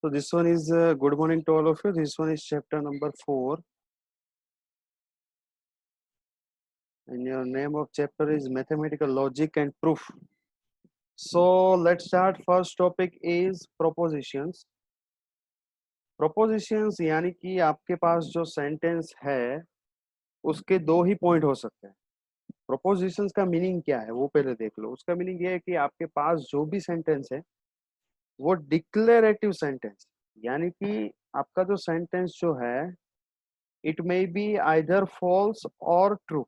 So this one is good morning to all of you. This one is chapter number 4, and your name of chapter is mathematical logic and proof. So let's start. First topic is propositions. Propositions यानी कि आपके पास जो sentence है उसके दो ही point हो सकते हैं. प्रोपोजिशंस का मीनिंग क्या है वो पहले देख लो. उसका मीनिंग ये है कि आपके पास जो भी सेंटेंस है वो डिक्लेरेटिव सेंटेंस, यानी कि आपका जो सेंटेंस जो है it may be either false और ट्रू,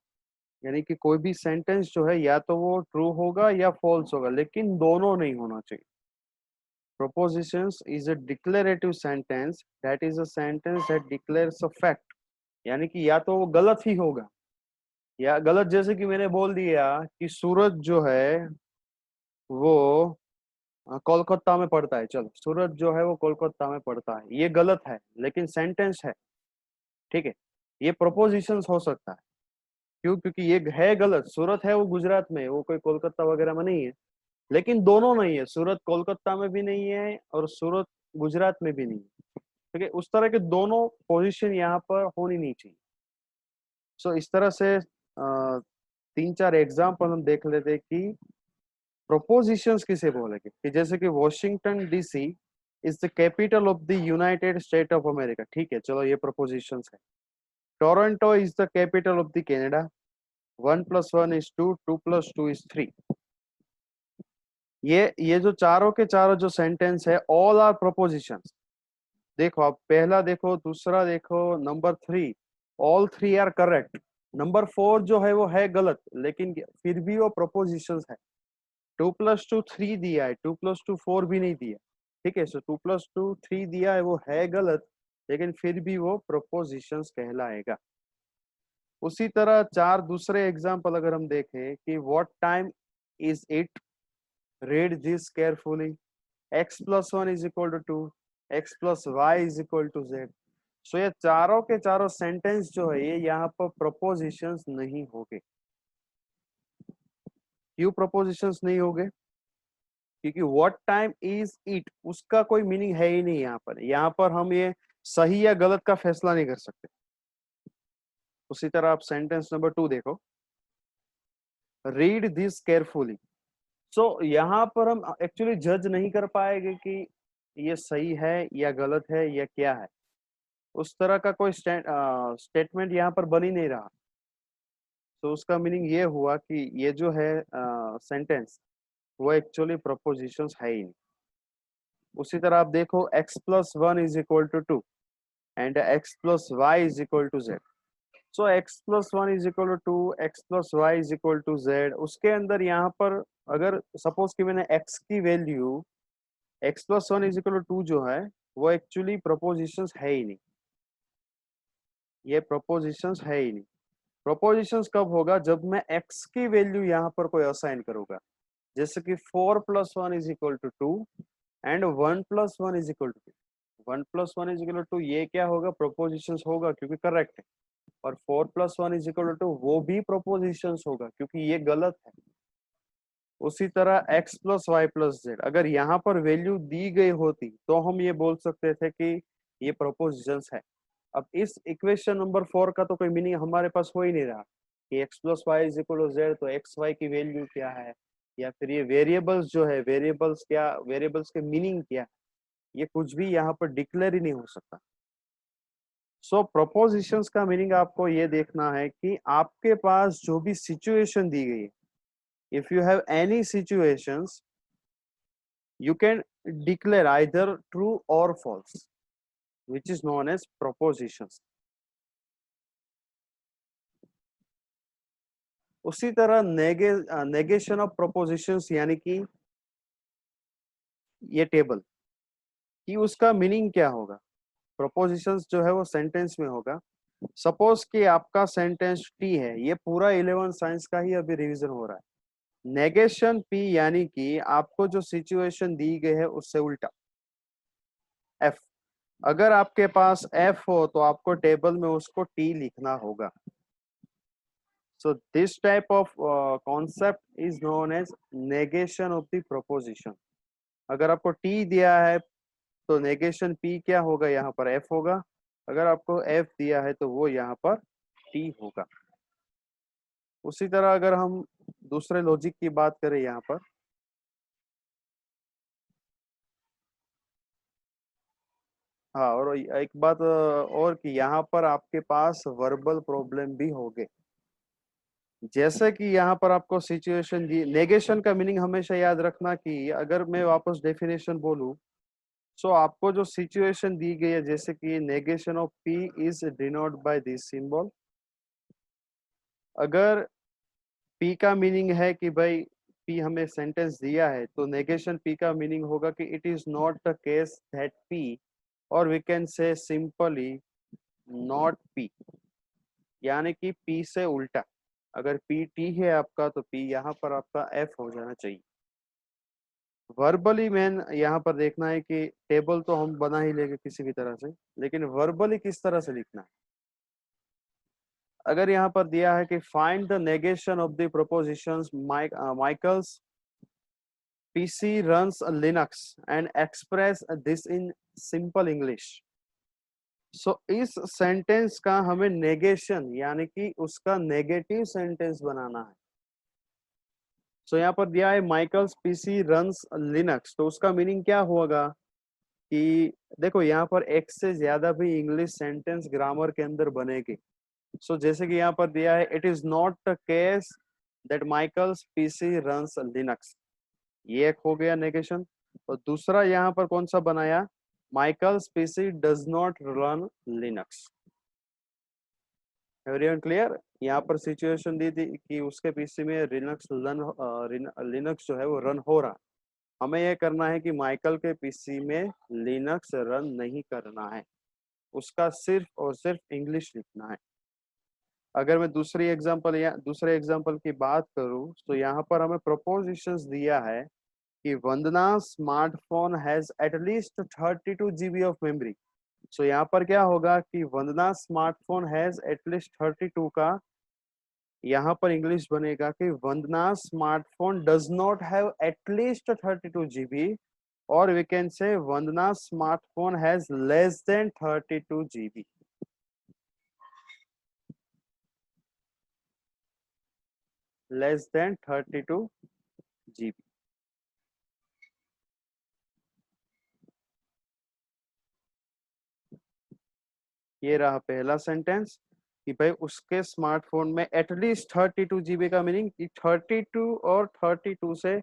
यानी कि कोई भी सेंटेंस जो है या तो वो ट्रू होगा या फॉल्स होगा, लेकिन दोनों नहीं होना चाहिए. Propositions is a declarative sentence, that is a sentence that declares a fact, यानी कि या तो वो गलत ही होगा या गलत, जैसे कि मैंने बोल दिया कि सूरज जो है वो कोलकाता में पड़ता है. चलो, सूरज जो है वो कोलकाता में पड़ता है, ये गलत है लेकिन सेंटेंस है. ठीक है, ये प्रोपोजिशंस हो सकता है. क्यों? क्योंकि ये है गलत. सूरत है वो गुजरात में, वो कोई कोलकाता वगैरह में नहीं है, लेकिन दोनों नहीं है. सूरत कोलकाता में भी नहीं है और सूरत गुजरात में भी नहीं है. ठीक है, उस तरह के दोनों पोजीशन यहाँ पर होनी नहीं चाहिए. सो इस तरह से तीन चार एग्जाम्पल हम देख लेते कि प्रोपोजिशंस किसे बोलेंगे. कि जैसे कि Washington DC is the capital of the United state of America. ठीक है, चलो ये प्रोपोजिशंस है. Toronto is the capital of the Canada. 1 + 1 = 2, 2 + 2 = 3. ये जो चारों के चारों जो सेंटेंस है ऑल आर प्रोपोजिशंस. देखो, आप पहला देखो, दूसरा देखो, number 3, all 3 are correct. Number 4 जो है वो है गलत, लेकिन फिर भी वो प्रोपोजिशंस है. 2 + 2 3 दिया है, 2 + 2 4 भी नहीं दिया. ठीक है, सो 2 + 2 3 दिया है, वो है गलत, लेकिन फिर भी वो प्रोपोजिशंस कहलाएगा. उसी तरह चार दूसरे एग्जाम्पल अगर हम देखें कि what time is it, read this carefully, x + 1 = 2, x + y = z. सो ये चारों के चारों सेंटेंस जो है ये यहाँ पर प्रपोजिशंस नहीं होंगे. क्यों प्रपोजिशंस नहीं होंगे? क्योंकि व्हाट टाइम इज इट उसका कोई मीनिंग है ही नहीं. यहाँ पर हम ये सही या गलत का फैसला नहीं कर सकते. उसी तरह आप सेंटेंस नंबर 2 देखो, रीड दिस केयरफुली. सो यहाँ पर हम एक्चुअली जज नहीं कर पाएंगे कि ये सही है या गलत है या क्या है. उस तरह का कोई स्टेटमेंट यहाँ पर बन ही नहीं रहा. तो उसका मीनिंग ये हुआ कि ये जो है सेंटेंस वो एक्चुअली प्रपोजिशंस है ही नहीं. उसी तरह आप देखो, x + 1 = 2 and x + y = z. So x + 1 = 2, x + y = z. उसके अंदर यहाँ पर अगर सपोज कि मैंने x की वैल्यू x + 1 = 2 जो है वो एक्चुअली प्रपोजिशंस है ही नहीं. ये प्रपोजिशंस है ही नहीं. प्रपोजिशंस कब होगा? जब मैं x की वैल्यू यहाँ पर कोई असाइन करूंगा. जैसे कि 4 + 1 = 2 एंड 1 + 1 = 2. 1 + 1 = 2, ये क्या होगा? प्रोपोजिशंस होगा क्योंकि करेक्ट है. और 4 + 1 = 2 वो भी प्रोपोजिशंस होगा क्योंकि ये गलत है. उसी तरह x + y + z, अगर यहाँ पर वैल्यू दी गई होती तो हम ये बोल सकते थे कि ये प्रोपोजिशंस है. अब इस इक्वेशन नंबर 4 का तो कोई मीनिंग हमारे पास हो ही नहीं रहा कि x + y = z, तो x y की वैल्यू क्या है, या फिर ये वेरिएबल्स जो है वेरिएबल्स क्या, वेरिएबल्स के मीनिंग क्या, ये कुछ भी यहाँ पर डिक्लेयर ही नहीं हो सकता. सो प्रोपोजिशंस का मीनिंग आपको ये देखना है कि आपके पास जो भी सिचुएशन दी गई है, if you have any situations you can declare either true or false, which is known as propositions. उसी तरह नेगेशन ऑफ प्रोपोजिशंस, यानी कि ये टेबल कि उसका मीनिंग क्या होगा. प्रोपोजिशंस जो है वो सेंटेंस में होगा. सपोज कि आपका सेंटेंस टी है, ये पूरा 11 साइंस का ही अभी रिवीजन हो रहा है. नेगेशन पी यानी कि आपको जो सिचुएशन दी गई है उससे उल्टा एफ. अगर आपके पास एफ हो तो आपको टेबल में उसको टी लिखना होगा. So this type of concept is known as negation of the proposition. अगर आपको टी दिया है तो नेगेशन P क्या होगा, यहाँ पर F होगा। अगर आपको F दिया है तो वो यहाँ पर T होगा। उसी तरह अगर हम दूसरे लॉजिक की बात करें यहाँ पर, हाँ, और एक बात और कि यहाँ पर आपके पास वर्बल प्रॉब्लम भी होंगे। जैसे कि यहाँ पर आपको सिचुएशन दी, नेगेशन का मीनिंग हमेशा याद रखना कि अगर मैं वापस डेफिनेशन बोलूं, सो आपको जो सिचुएशन दी गई है, जैसे कि negation of P is denote by this symbol. अगर P का मीनिंग है कि भाई P हमें सेंटेंस दिया है, तो नेगेशन P का मीनिंग होगा कि it is not the case that P, और we can say simply not P, यानी कि P से उल्टा। अगर P T है आपका, तो P यहाँ पर आपका F हो जाना चाहिए। वर्बली मैन यहाँ पर देखना है कि टेबल तो हम बना ही लेंगे किसी भी तरह से, लेकिन वर्बली किस तरह से लिखना है। अगर यहाँ पर दिया है कि find the negation of the propositions Michael's PC runs Linux and express this in simple English। So इस सेंटेंस का हमें नेगेशन यानी कि उसका नेगेटिव सेंटेंस बनाना है। सो यहाँ पर दिया है माइकल्स PC रन्स लिनक्स, तो उसका मीनिंग क्या होगा कि देखो यहाँ पर एक से ज्यादा भी इंग्लिश सेंटेंस ग्रामर के अंदर बनेगी। सो जैसे कि यहाँ पर दिया है it is not the case that Michael's PC runs Linux, ये एक हो गया नेगेशन। और दूसरा यहाँ पर कौन सा बनाया, Michael's PC does not run Linux. Everyone clear? यहाँ पर सिचुएशन दी थी कि उसके पीसी में लिनक्स जो है वो रन हो रहा। हमें यह करना है कि माइकल के पीसी में लिनक्स रन नहीं करना है, उसका सिर्फ और सिर्फ इंग्लिश लिखना है। अगर मैं दूसरे एग्जांपल की बात करूं, तो यहाँ पर हमें प्रोपोजिशंस दिया है कि Vandana smartphone has at least 32 GB of memory. So यहाँ पर क्या होगा कि वंदना स्मार्टफोन हैज एटलीस्ट 32 का यहाँ पर इंग्लिश बनेगा कि Vandana smartphone does not have at least 32 GB, और we can say Vandana smartphone has less than 32 GB। Less than 32 GB। ये रहा पहला सेंटेंस कि भाई उसके स्मार्टफोन में एटलीस्ट 32 GB का मीनिंग कि 32 और 32 से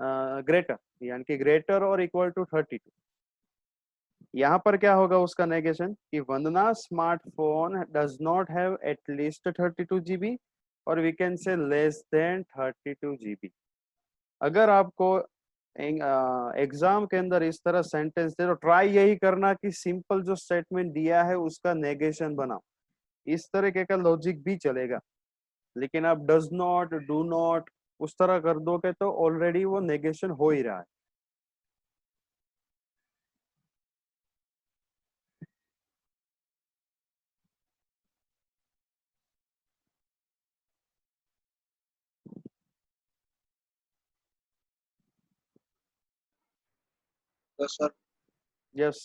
ग्रेटर, यानी कि ग्रेटर और इक्वल टू 32। यहाँ पर क्या होगा उसका नेगेशन कि Vandana smartphone does not have at least 32 GB, और we can say less than 32 GB। अगर आपको एग्जाम के अंदर इस तरह सेंटेंस दे तो ट्राई यही करना कि सिंपल जो स्टेटमेंट दिया है उसका नेगेशन बनाओ। इस तरीके का लॉजिक भी चलेगा, लेकिन आप डज नॉट, डू नॉट उस तरह कर दोगे तो ऑलरेडी वो नेगेशन हो ही रहा है। तो सर यस,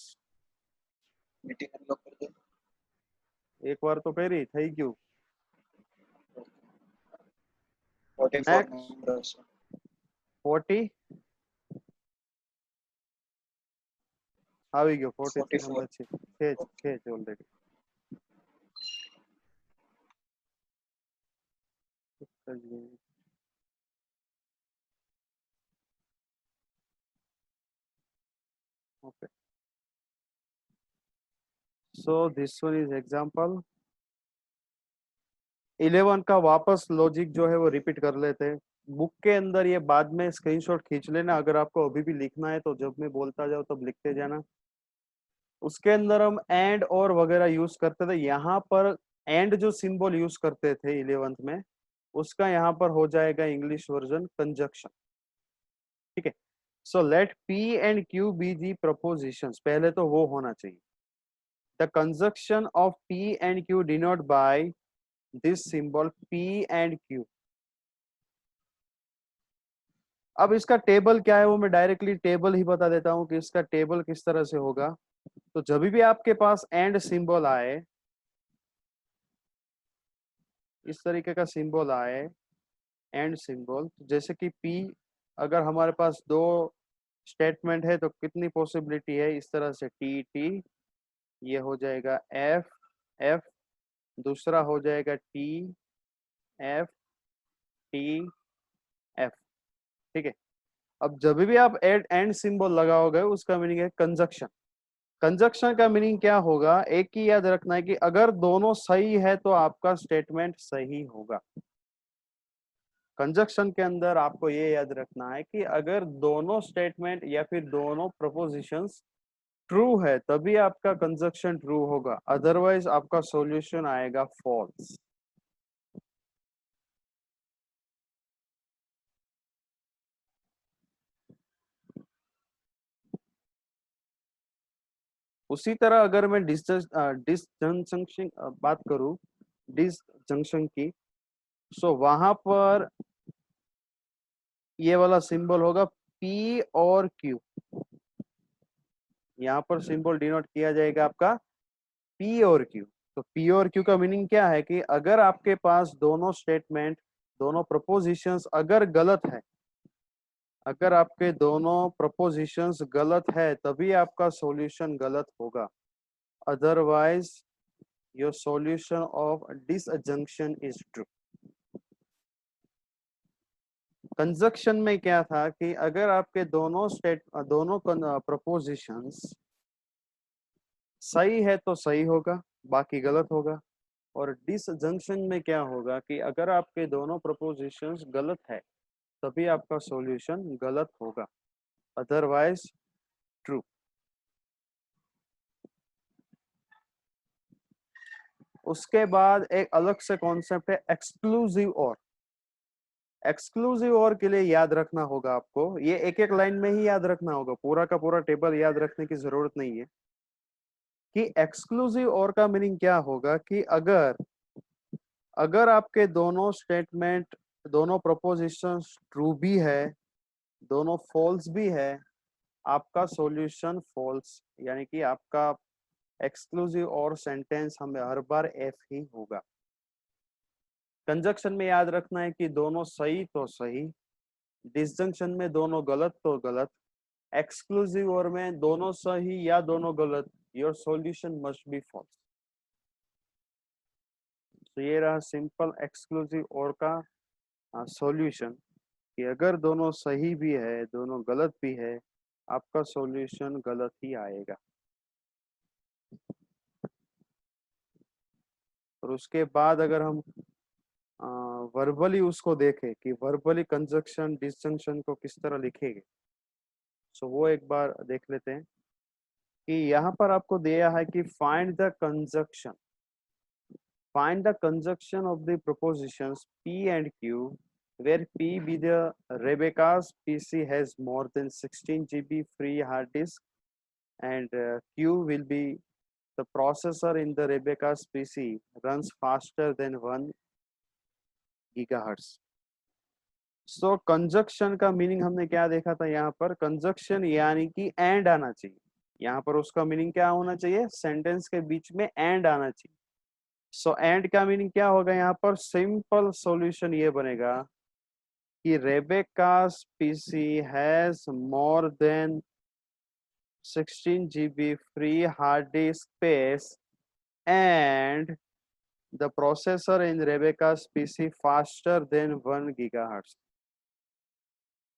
मीटिंग अनलॉक कर दो। एक बार तो कह रही thank you. 44 next number sir. 40 આવી ગયો 43 44 नंबर છે, છે already. Okay, so this one is example. 11 का वापस लॉजिक जो है वो रिपीट कर लेते हैं। बुक के अंदर ये बाद में स्क्रीनशॉट खींच लेना, अगर आपको अभी भी लिखना है तो जब मैं बोलता जाऊँ तब लिखते जाना। उसके अंदर हम एंड और वगैरह यूज करते थे, यहाँ पर एंड जो सिंबल यूज करते थे 11th में, उसका यहाँ पर हो जाएगा इंग्लिश वर्जन कंजक्शन। ठीक है, so let P and Q be the propositions, पहले तो वो होना चाहिए। The conjunction of P and Q denote by this symbol P and Q। अब इसका टेबल क्या है वो मैं डायरेक्टली टेबल ही बता देता हूँ कि इसका टेबल किस तरह से होगा। तो जब भी आपके पास एंड सिंबल आए, इस तरीके का सिंबल आए एंड सिंबल, जैसे कि पी, अगर हमारे पास दो स्टेटमेंट है तो कितनी पॉसिबिलिटी है, इस तरह से टी टी, ये हो जाएगा एफ एफ, दूसरा हो जाएगा टी एफ टी एफ। ठीक है। अब जब भी आप एड एंड सिंबल लगाओगे उसका मीनिंग है कंजक्शन। कंजक्शन का मीनिंग क्या होगा, एक ही याद रखना है कि अगर दोनों सही है तो आपका स्टेटमेंट सही होगा। कंजक्शन के अंदर आपको ये याद रखना है कि अगर दोनों स्टेटमेंट या फिर दोनों प्रपोजिशंस ट्रू है तभी आपका कंजक्शन ट्रू होगा, अदरवाइज आपका सॉल्यूशन आएगा फॉल्स। उसी तरह अगर मैं डिसजंक्शन बात करूं, डिसजंक्शन की, सो वहां पर ये वाला सिंबल होगा पी और क्यू। यहाँ पर सिंबल डिनोट किया जाएगा आपका पी और क्यू। तो पी और क्यू का मीनिंग क्या है कि अगर आपके पास दोनों स्टेटमेंट, दोनों प्रपोजिशंस अगर गलत है, अगर आपके दोनों प्रपोजिशंस गलत है तभी आपका सॉल्यूशन गलत होगा, otherwise your solution of disjunction is true. Conjunction में क्या था कि अगर आपके दोनों प्रपोजिशंस सही है तो सही होगा, बाकी गलत होगा। और डिसजंक्शन में क्या होगा कि अगर आपके दोनों प्रपोजिशंस गलत है तभी आपका सॉल्यूशन गलत होगा, अदरवाइज ट्रू। उसके बाद एक अलग से कॉन्सेप्ट है एक्सक्लूसिव और। एक्सक्लूसिव और के लिए याद रखना होगा आपको, ये एक एक लाइन में ही याद रखना होगा, पूरा का पूरा टेबल याद रखने की जरूरत नहीं है। कि एक्सक्लूसिव और का मीनिंग क्या होगा कि अगर अगर आपके दोनों स्टेटमेंट, दोनों प्रपोजिशंस ट्रू भी है, दोनों फॉल्स भी है, आपका सॉल्यूशन फॉल्स, यानी कि आपका एक्सक्लूसिव और सेंटेंस हमें हर बार एफ ही होगा। कंजक्शन में याद रखना है कि दोनों सही तो सही, डिसजंक्शन में दोनों गलत तो गलत, एक्सक्लूसिव और में दोनों सही या दोनों गलत, your solution must be false. तो ये रहा सिंपल एक्सक्लूसिव और का सॉल्यूशन, कि अगर दोनों सही भी है दोनों गलत भी है, आपका सॉल्यूशन गलत ही आएगा। और उसके बाद अगर हम वर्बली उसको देखें कि वर्बली कंजक्शन डिसजंक्शन को किस तरह लिखेंगे, सो वो एक बार देख लेते हैं। कि यहाँ पर आपको दिया है कि find the conjunction of the propositions P and Q where P be the Rebecca's PC has more than 16 GB free hard disk, and Q will be the processor in the Rebecca's PC runs faster than 1 gigahertz. So conjunction का meaning हमने क्या देखा था, यहाँ पर conjunction यानी कि and आना चाहिए। यहाँ पर उसका मीनिंग क्या होना चाहिए, सेंटेंस के बीच में एंड आना चाहिए। सो एंड का मीनिंग क्या होगा, यहाँ पर सिंपल सॉल्यूशन ये बनेगा कि Rebecca's PC has more than 16 GB free hard disk space and the processor in रेबेकास PC faster than 1 gigahertz.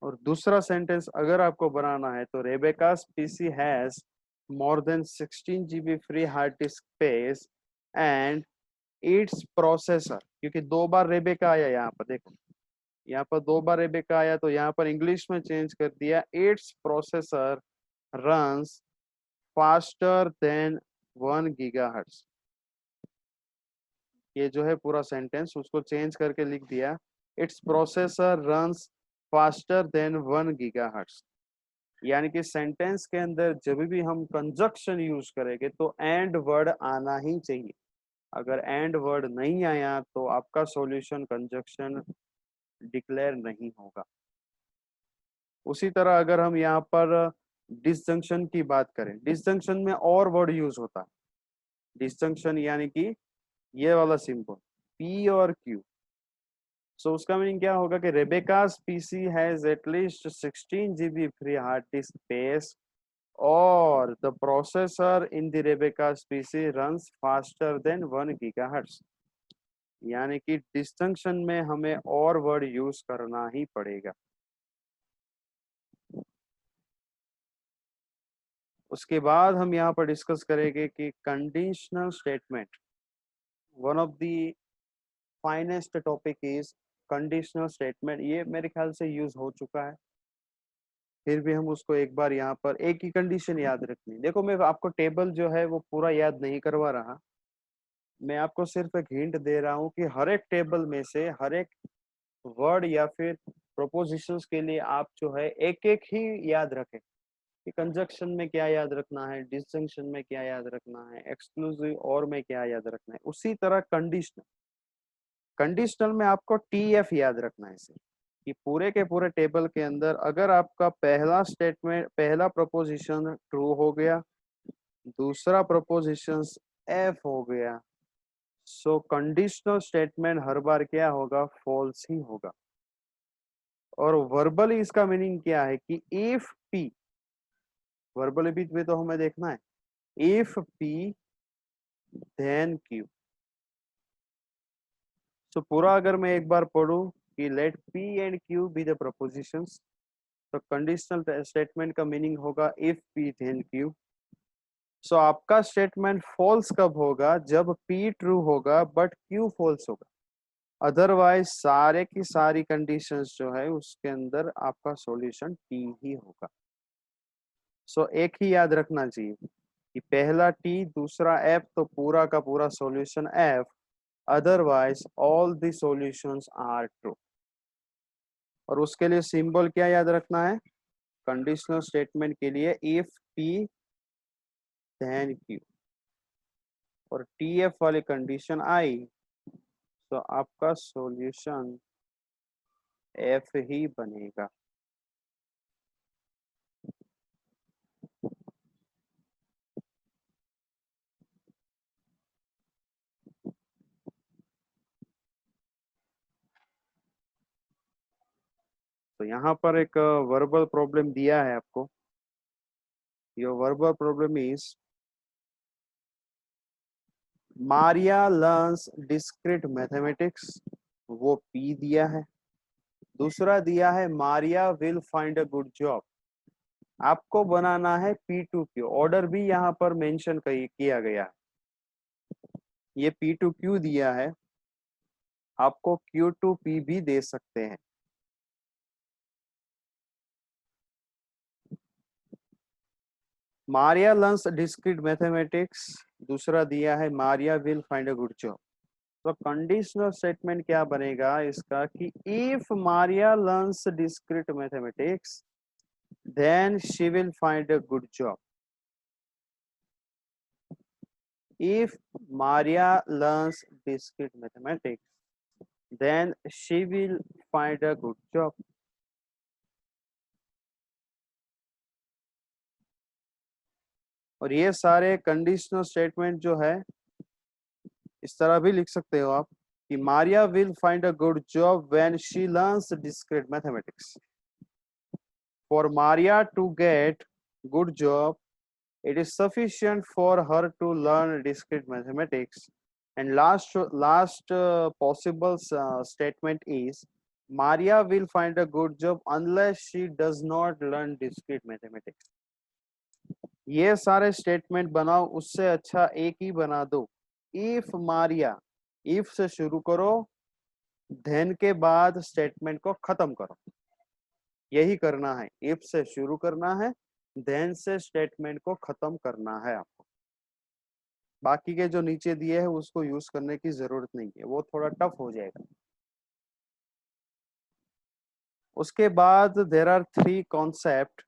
और दूसरा सेंटेंस अगर आपको बनाना है तो रेबेकास PC has more than 16 GB free hard disk space and it's processor, क्योंकि दो बार Rebecca आया यहाँ पर, देखो यहाँ पर दो बार रेबेका आया तो यहाँ पर इंग्लिश में चेंज कर दिया, it's processor runs faster than 1 gigahertz. ये जो है पूरा सेंटेंस उसको चेंज करके लिख दिया, it's processor runs faster than 1 gigahertz. यानी कि सेंटेंस के अंदर जब भी हम कंजक्शन यूज करेंगे तो एंड वर्ड आना ही चाहिए। अगर एंड वर्ड नहीं आया तो आपका सॉल्यूशन कंजक्शन डिक्लेयर नहीं होगा। उसी तरह अगर हम यहाँ पर डिसजंक्शन की बात करें, डिसजंक्शन में और वर्ड यूज होता है। डिसजंक्शन यानी कि ये वाला सिंबल पी और क्यू। सो उसका मीनिंग क्या होगा कि Rebecca's PC has at least 16 GB free hard disk space और the processor in the Rebecca's PC runs faster than 1 GHz। यानी कि डिस्टिंक्शन में हमें और वर्ड यूज करना ही पड़ेगा। उसके बाद हम यहाँ पर डिस्कस करेंगे कि conditional statement. One of the finest topic is conditional statement. ये मेरे ख्याल से यूज हो चुका है, फिर भी हम उसको एक बार यहाँ पर एक ही कंडीशन याद रखनी। देखो मैं आपको टेबल जो है वो पूरा याद नहीं करवा रहा, मैं आपको सिर्फ एक हिंट दे रहा हूँ कि हर एक टेबल में से हर एक वर्ड या फिर प्रोपोजिशंस के लिए आप जो है एक एक ही याद रखें कि कंजक्शन में क्या याद रखना है, डिसजंक्शन में क्या याद रखना है, एक्सक्लूसिव और में क्या याद रखना है। उसी तरह कंडीशनल, कंडीशनल में आपको टीएफ याद रखना है सिर्फ, कि पूरे के पूरे टेबल के अंदर अगर आपका पहला स्टेटमेंट पहला प्रोपोजिशन ट्रू हो गया, दूसरा प्रोपोजिशन एफ हो गया, सो कंडीशनल स्टेटमेंट हर बार क्या होगा, फॉल्स ही होगा। और वर्बली इसका मीनिंग क्या है कि इफ पी, वर्बली बीच में तो हमें देखना है, if P then Q. So पूरा अगर मैं एक बार पढ़ूं कि let P and Q be the propositions, तो कंडीशनल स्टेटमेंट का मीनिंग होगा if P then Q. So आपका स्टेटमेंट फॉल्स कब होगा, जब पी ट्रू होगा बट क्यू फॉल्स होगा। अदरवाइज सारे की सारी कंडीशंस जो है उसके अंदर आपका सॉल्यूशन टी ही होगा। सो एक ही याद रखना चाहिए कि पहला टी दूसरा एफ, तो पूरा का पूरा solution F, otherwise all the solutions are true. और उसके लिए सिंबल क्या याद रखना है कंडीशनल स्टेटमेंट के लिए, इफ पी देन क्यू। और टी एफ वाली कंडीशन आई तो आपका सॉल्यूशन एफ ही बनेगा। तो यहाँ पर एक वर्बल प्रॉब्लम दिया है आपको। Your verbal problem is Maria learns discrete mathematics, वो पी दिया है। दूसरा दिया है Maria will find a good job, आपको बनाना है पी टू क्यू। ऑर्डर भी यहाँ पर मेंशन किया गया है, ये पी टू क्यू दिया है, आपको क्यू टू पी भी दे सकते हैं। मारिया लर्न्स डिस्क्रीट मैथमेटिक्स, दूसरा दिया है Maria will find a good job. तो कंडीशनल स्टेटमेंट क्या बनेगा इसका कि if Maria learns discrete mathematics then she will find a good job. If Maria learns discrete mathematics, then she will find a good job. और ये सारे conditional statement जो है इस तरह भी लिख सकते हो आप कि Maria will find a good job when she learns discrete mathematics. For Maria to get good job, it is sufficient for her to learn discrete mathematics. And last possible statement is Maria will find a good job unless she does not learn discrete mathematics. ये सारे statement बनाओ, उससे अच्छा एक ही बना दो, if Maria. If से शुरू करो, देन के बाद स्टेटमेंट को खत्म करो, यही करना है। इफ से शुरू करना है, देन से स्टेटमेंट को खत्म करना है आपको। बाकी के जो नीचे दिए हैं उसको यूज करने की जरूरत नहीं है, वो थोड़ा टफ हो जाएगा। उसके बाद देर आर थ्री कॉन्सेप्ट,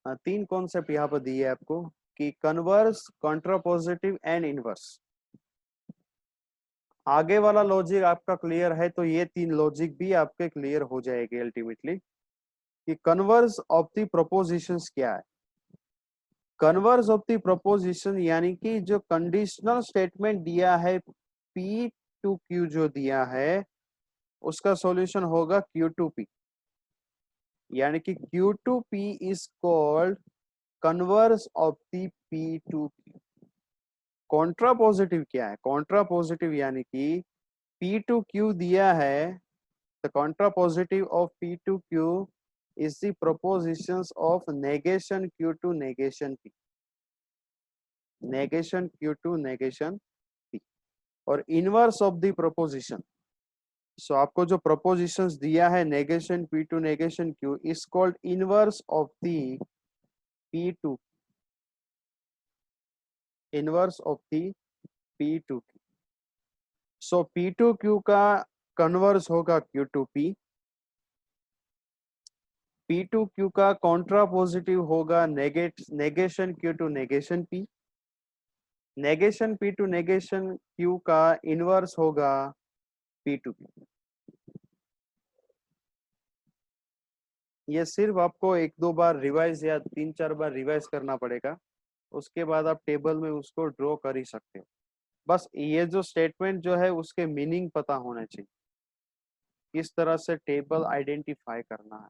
तीन कॉन्सेप्ट यहाँ पर दिए आपको कि कन्वर्स, कॉन्ट्रापोजिटिव एंड इनवर्स। आगे वाला लॉजिक आपका क्लियर है तो ये 3 लॉजिक भी आपके क्लियर हो जाएंगे अल्टीमेटली। कि कन्वर्स ऑफ द प्रोपोजिशंस क्या है। कन्वर्स ऑफ द प्रोपोजिशन यानी कि जो कंडीशनल स्टेटमेंट दिया है P टू Q जो दिया है उसका सॉल्यूशन होगा Q टू P। यानी कि Q to P is called converse of the P to Q। Contrapositive क्या है? कॉन्ट्रा पॉजिटिव यानी कि P टू Q दिया है, the contrapositive of P to Q is the propositions of negation Q to negation P। negation Q to negation P और inverse of the proposition। so आपको जो propositions दिया है negation P to negation Q is called inverse of the P to inverse of the P to Q। so P to Q का converse होगा Q to P। P to Q का contrapositive होगा negation Q to negation P। Negation P to negation Q का inverse होगा P to P। ये सिर्फ आपको 1-2 बार revise या 3-4 बार रिवाइज करना पड़ेगा, उसके बाद आप टेबल में उसको ड्रॉ कर ही सकते हो। बस ये जो स्टेटमेंट जो है उसके मीनिंग पता होना चाहिए, किस तरह से टेबल आइडेंटिफाई करना है।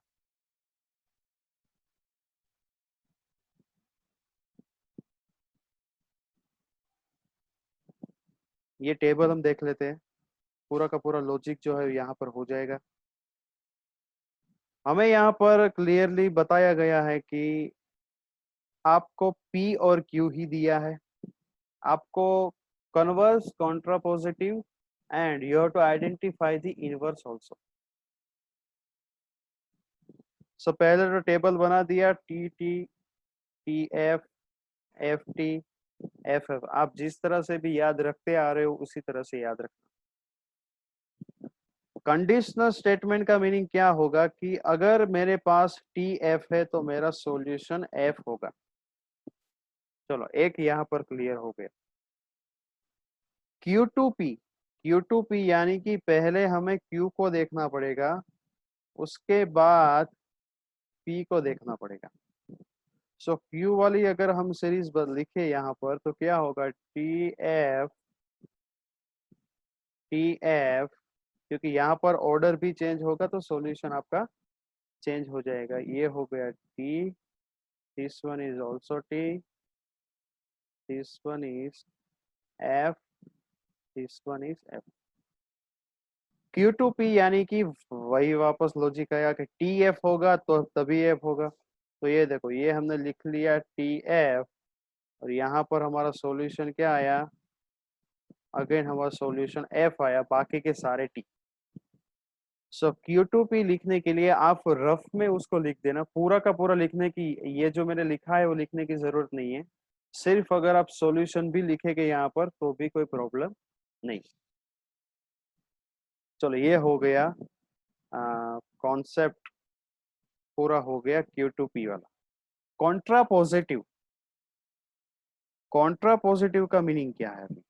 ये टेबल हम देख लेते हैं, पूरा का पूरा लॉजिक जो है यहाँ पर हो जाएगा। हमें यहाँ पर क्लियरली बताया गया है कि आपको P और Q ही दिया है, आपको converse contrapositive and you have to identify the inverse also. So पहले तो टेबल बना दिया T T T F F T F F, आप जिस तरह से भी याद रखते आ रहे हो उसी तरह से याद रखना। कंडीशनल स्टेटमेंट का मीनिंग क्या होगा कि अगर मेरे पास टी एफ है तो मेरा सॉल्यूशन एफ होगा। चलो एक यहाँ पर क्लियर हो गया। Q2P यानी कि पहले हमें Q को देखना पड़ेगा, उसके बाद P को देखना पड़ेगा। सो Q वाली अगर हम सीरीज लिखे यहाँ पर तो क्या होगा टी एफ, क्योंकि यहाँ पर ऑर्डर भी चेंज होगा तो सॉल्यूशन आपका चेंज हो जाएगा। ये हो गया T, this one is also T, this one is F, this one is F। Q2P यानी कि वही वापस लॉजिक आया कि TF होगा तो तभी F होगा। तो ये देखो ये हमने लिख लिया TF और यहाँ पर हमारा सॉल्यूशन क्या आया, अगेन हमारा सॉल्यूशन F आया, बाकी के सारे T। सो Q2P लिखने के लिए आप रफ में उसको लिख देना, पूरा का पूरा लिखने की, ये जो मैंने लिखा है वो लिखने की जरूरत नहीं है। सिर्फ अगर आप सॉल्यूशन भी लिखेंगे यहाँ पर तो भी कोई प्रॉब्लम नहीं। चलो ये हो गया कॉन्सेप्ट, पूरा हो गया Q2P वाला। कॉन्ट्रा पॉजिटिव, कॉन्ट्रा पॉजिटिव का मीनिंग क्या है अभी?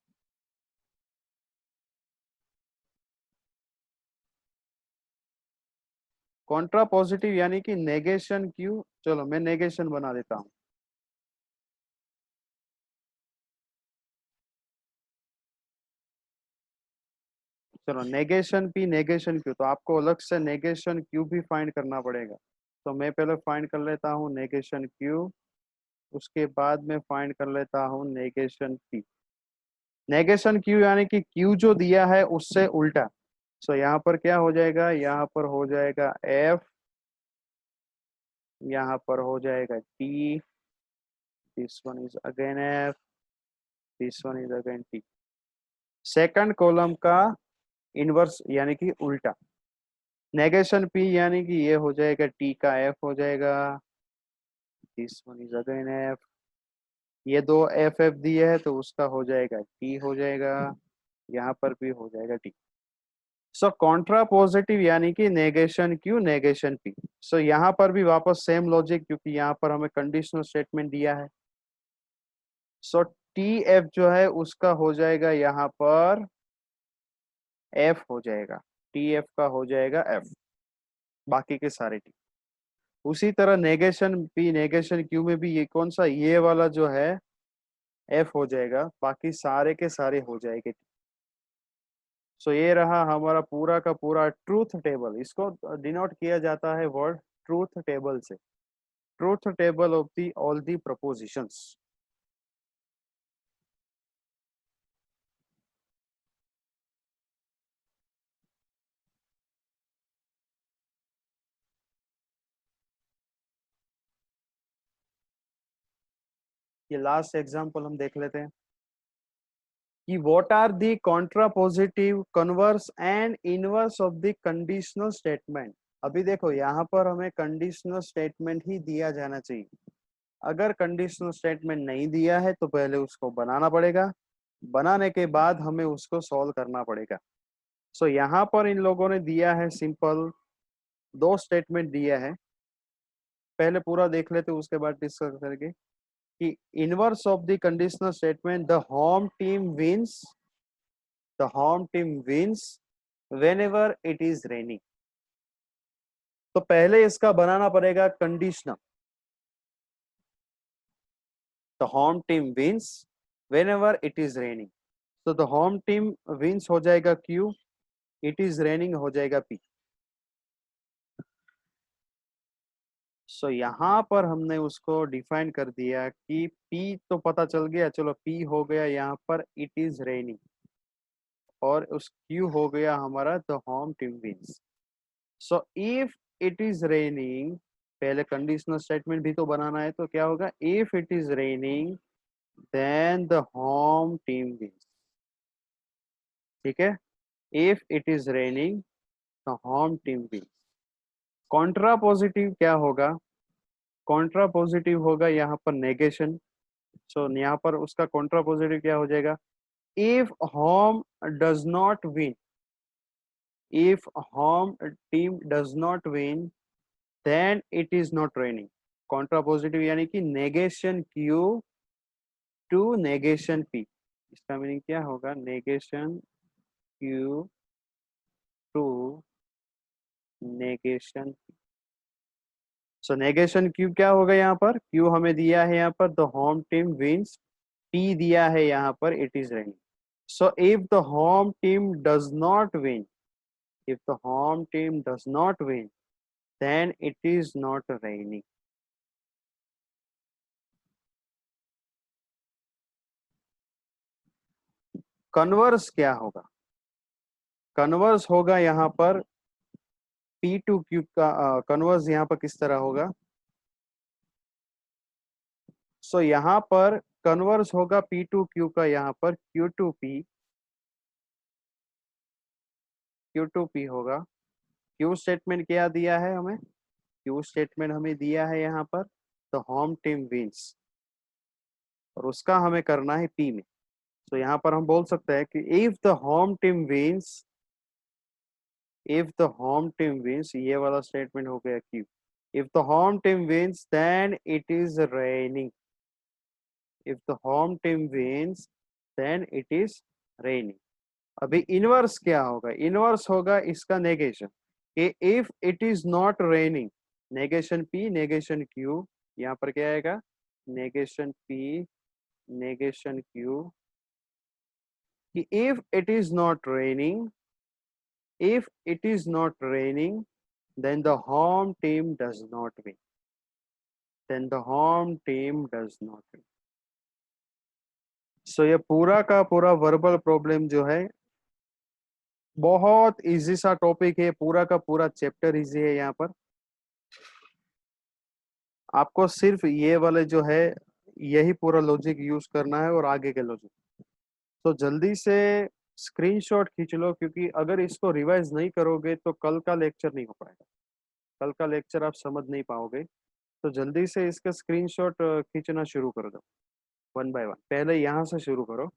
कॉन्ट्रा पॉजिटिव यानी कि नेगेशन Q। चलो मैं नेगेशन बना देता हूं। चलो नेगेशन P नेगेशन Q, तो आपको अलग से नेगेशन Q भी फाइंड करना पड़ेगा। तो मैं पहले फाइंड कर लेता हूँ नेगेशन Q, उसके बाद में फाइंड कर लेता हूँ नेगेशन P। नेगेशन Q यानी कि Q जो दिया है उससे उल्टा। सो यहाँ पर क्या हो जाएगा, यहाँ पर हो जाएगा F, यहाँ पर हो जाएगा T, this one is again F, this one is again T। Second column का इनवर्स यानी कि उल्टा। नेगेशन P यानी कि ये हो जाएगा T का F हो जाएगा, this one is again F। ये दो एफ एफ दिए है तो उसका हो जाएगा T हो जाएगा, यहाँ पर भी हो जाएगा T। सो कॉन्ट्रा पॉजिटिव यानी कि नेगेशन Q नेगेशन P। सो यहाँ पर भी वापस सेम लॉजिक, क्योंकि यहाँ पर हमें कंडीशनल स्टेटमेंट दिया है। सो टी एफ जो है उसका हो जाएगा यहाँ पर एफ हो जाएगा, टी एफ का हो जाएगा एफ, बाकी के सारे टी। उसी तरह नेगेशन पी नेगेशन क्यू में भी ये कौन सा, ये वाला जो है एफ हो जाएगा, बाकी सारे के सारे हो जाएंगे। सो ये रहा हमारा पूरा का पूरा ट्रूथ टेबल। इसको डिनोट किया जाता है वर्ड ट्रूथ टेबल से, truth table of the all the propositions. ये लास्ट एग्जांपल हम देख लेते हैं कि what are the contrapositive converse and inverse of the conditional statement. अभी देखो यहाँ पर हमें कंडीशनल स्टेटमेंट ही दिया जाना चाहिए। अगर कंडीशनल स्टेटमेंट नहीं दिया है तो पहले उसको बनाना पड़ेगा, बनाने के बाद हमें उसको सॉल्व करना पड़ेगा। सो यहाँ पर इन लोगों ने दिया है सिंपल दो स्टेटमेंट दिया है, पहले पूरा देख लेते उसके बाद डिस्कस करेंगे कि inverse of the conditional statement, the home team wins, the home team wins whenever it is raining। तो पहले इसका बनाना पड़ेगा conditional, the home team wins whenever it is raining। तो द होम टीम विंस हो जाएगा क्यू, इट इज रेनिंग हो जाएगा पी। सो यहाँ पर हमने उसको डिफाइन कर दिया कि पी तो पता चल गया, चलो पी हो गया यहाँ पर इट इज रेनिंग, और उस क्यू हो गया हमारा the home team wins. So if it is raining, पहले कंडीशनल स्टेटमेंट भी तो बनाना है, तो क्या होगा, if it is raining then the home team wins. ठीक है, if it is raining the home team wins. Contrapositive क्या होगा, कॉन्ट्रा पॉजिटिव होगा यहाँ पर नेगेशन। सो यहाँ पर उसका कॉन्ट्रा पॉजिटिव क्या हो जाएगा, if home does not win, if home team does not win then it is not raining. Contrapositive यानी कि negation Q to negation P. इसका मीनिंग क्या होगा, negation Q to negation. So negation Q क्या होगा, यहाँ पर क्यू हमें दिया है यहाँ पर the home team wins, P दिया है यहाँ पर it is raining. So if the home team does not win, if the home team does not win then it is not raining। Converse क्या होगा, कन्वर्स होगा यहाँ पर पी टू क्यू का, कन्वर्स यहाँ पर किस तरह होगा, सो यहाँ पर कन्वर्स होगा पी टू क्यू का, यहाँ पर Q to P, Q to P होगा। क्यू स्टेटमेंट क्या दिया है हमें, क्यू स्टेटमेंट हमें दिया है यहाँ पर द होम टीम विंस, और उसका हमें करना है पी में। तो यहाँ पर हम बोल सकते हैं कि if the home team wins, if the home team wins, ये वाला स्टेटमेंट हो गया Q. if the home team wins then it is raining, if the home team wins then it is raining। अभी इनवर्स क्या होगा, inverse होगा इसका negation, कि if it is not raining, negation P negation Q, यहाँ पर क्या आएगा, नेगेशन पी नेगेशन क्यू, कि if it is not raining, if it is not raining then the home team does not win, then the home team does not win। सो ये पूरा का पूरा verbal problem जो है बहुत इजी सा topic है, पूरा का पूरा चैप्टर इजी है। यहाँ पर आपको सिर्फ ये वाले जो है यही पूरा लॉजिक यूज करना है और आगे के लॉजिक। तो जल्दी से स्क्रीनशॉट खींच लो, क्योंकि अगर इसको रिवाइज नहीं करोगे तो कल का लेक्चर नहीं हो पाएगा, कल का लेक्चर आप समझ नहीं पाओगे। तो जल्दी से इसका स्क्रीनशॉट खींचना शुरू कर दो, वन बाय वन। पहले यहाँ से शुरू करो।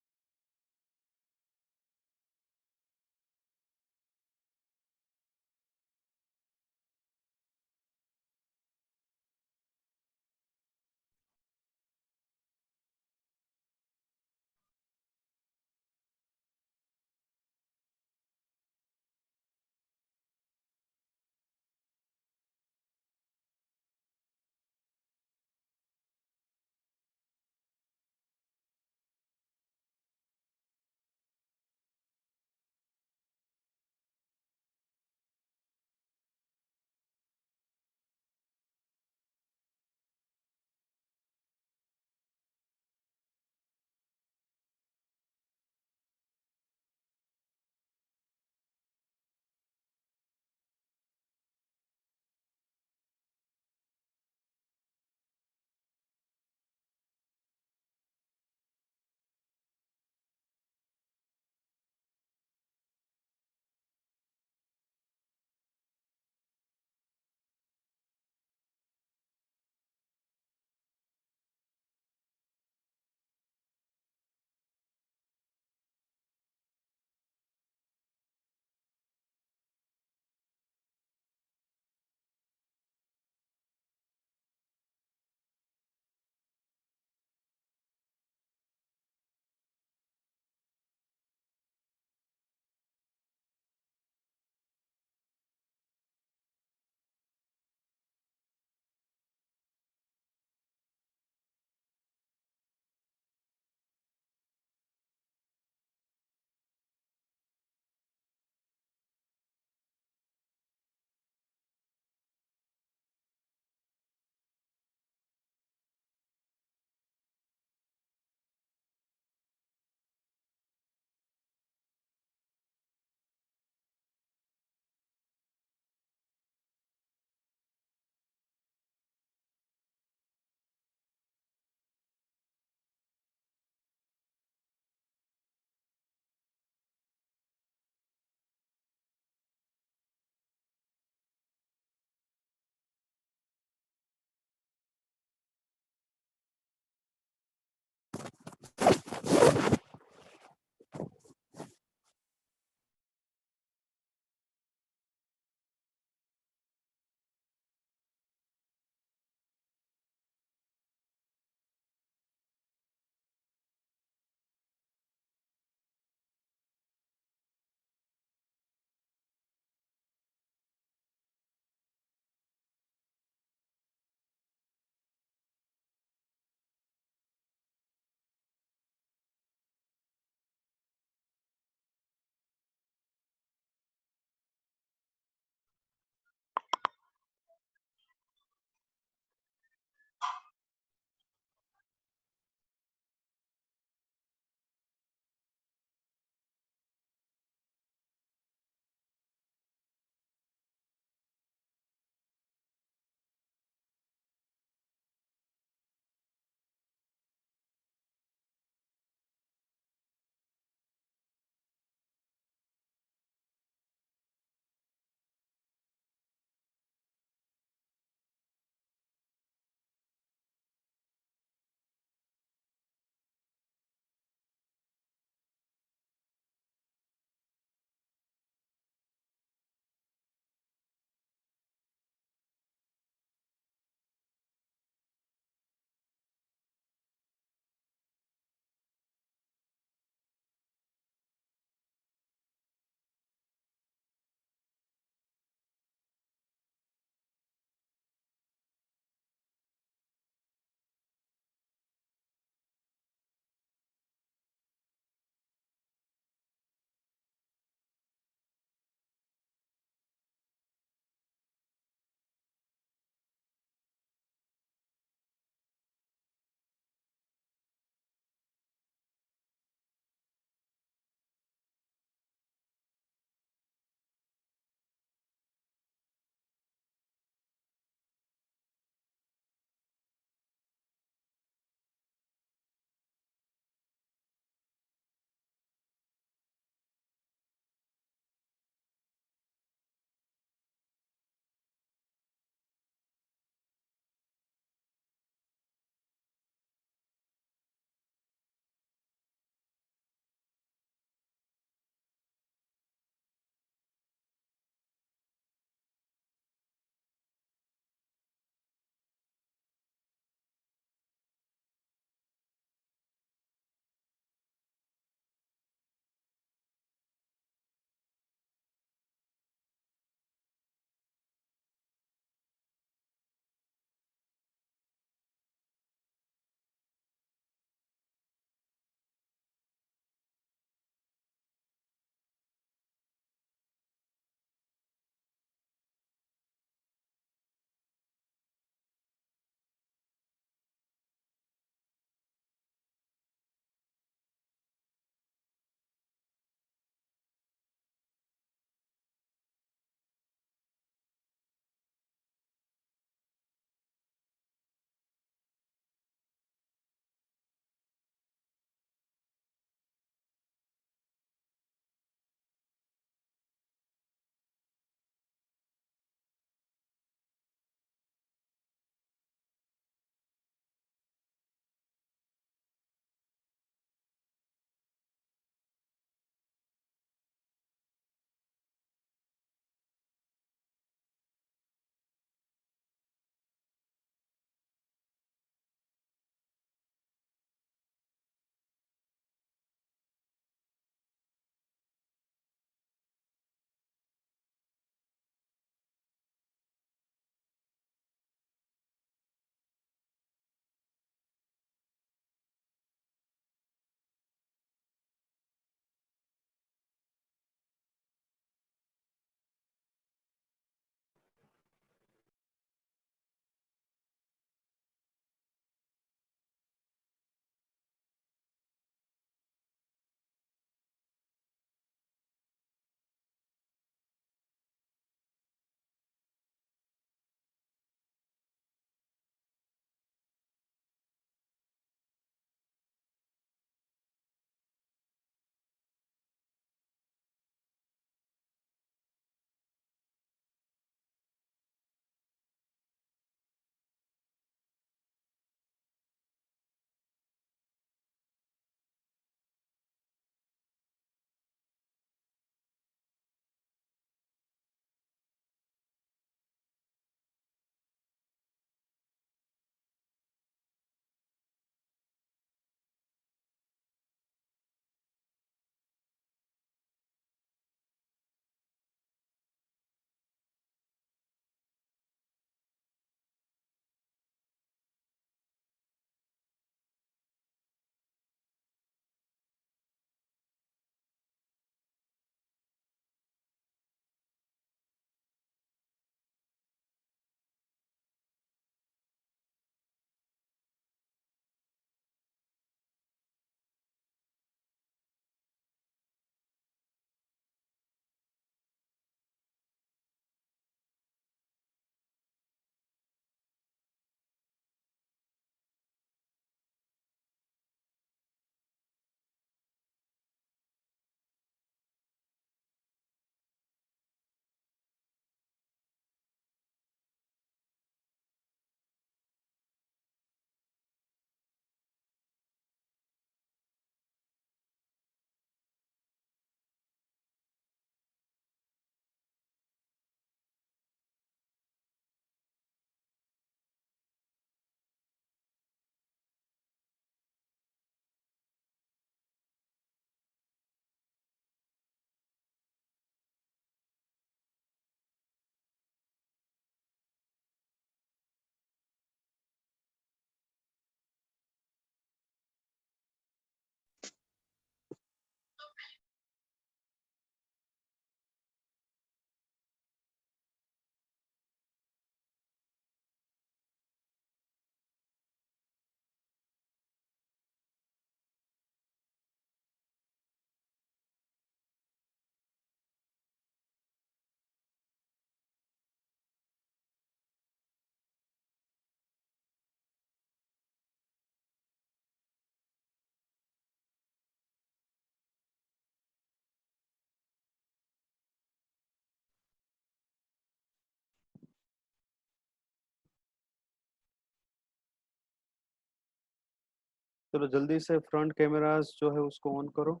चलो जल्दी से फ्रंट कैमरास जो है उसको ऑन करो।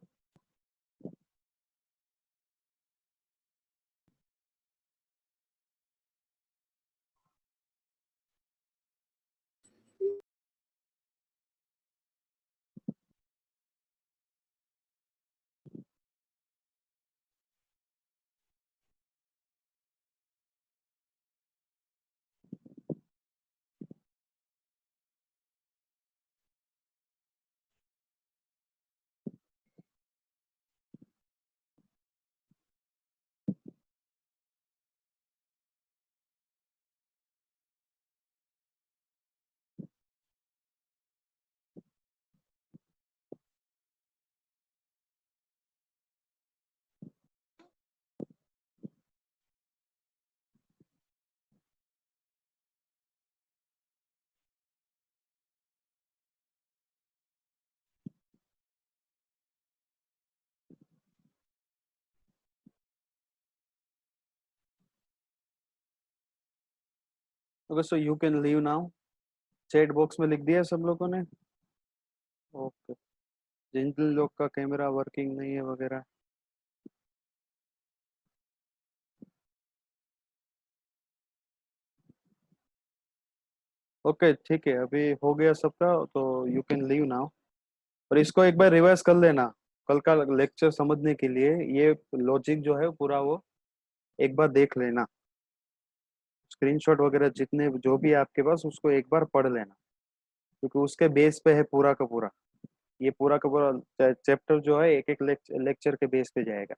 Okay, so you can leave now. Chat box में लिख दिया सब लोगों ने? ओके। जिन जिन लोग का कैमरा वर्किंग नहीं है वगैरह। ओके ठीक है, अभी हो गया सबका, तो यू कैन लीव नाउ। और इसको एक बार रिवाइज कर लेना कल का लेक्चर समझने के लिए। ये लॉजिक जो है पूरा वो एक बार देख लेना। स्क्रीनशॉट वगैरह जितने जो भी है आपके पास उसको एक बार पढ़ लेना, क्योंकि उसके बेस पे है पूरा का पूरा। ये पूरा का पूरा चैप्टर जो है एक एक लेक्चर के बेस पे जाएगा।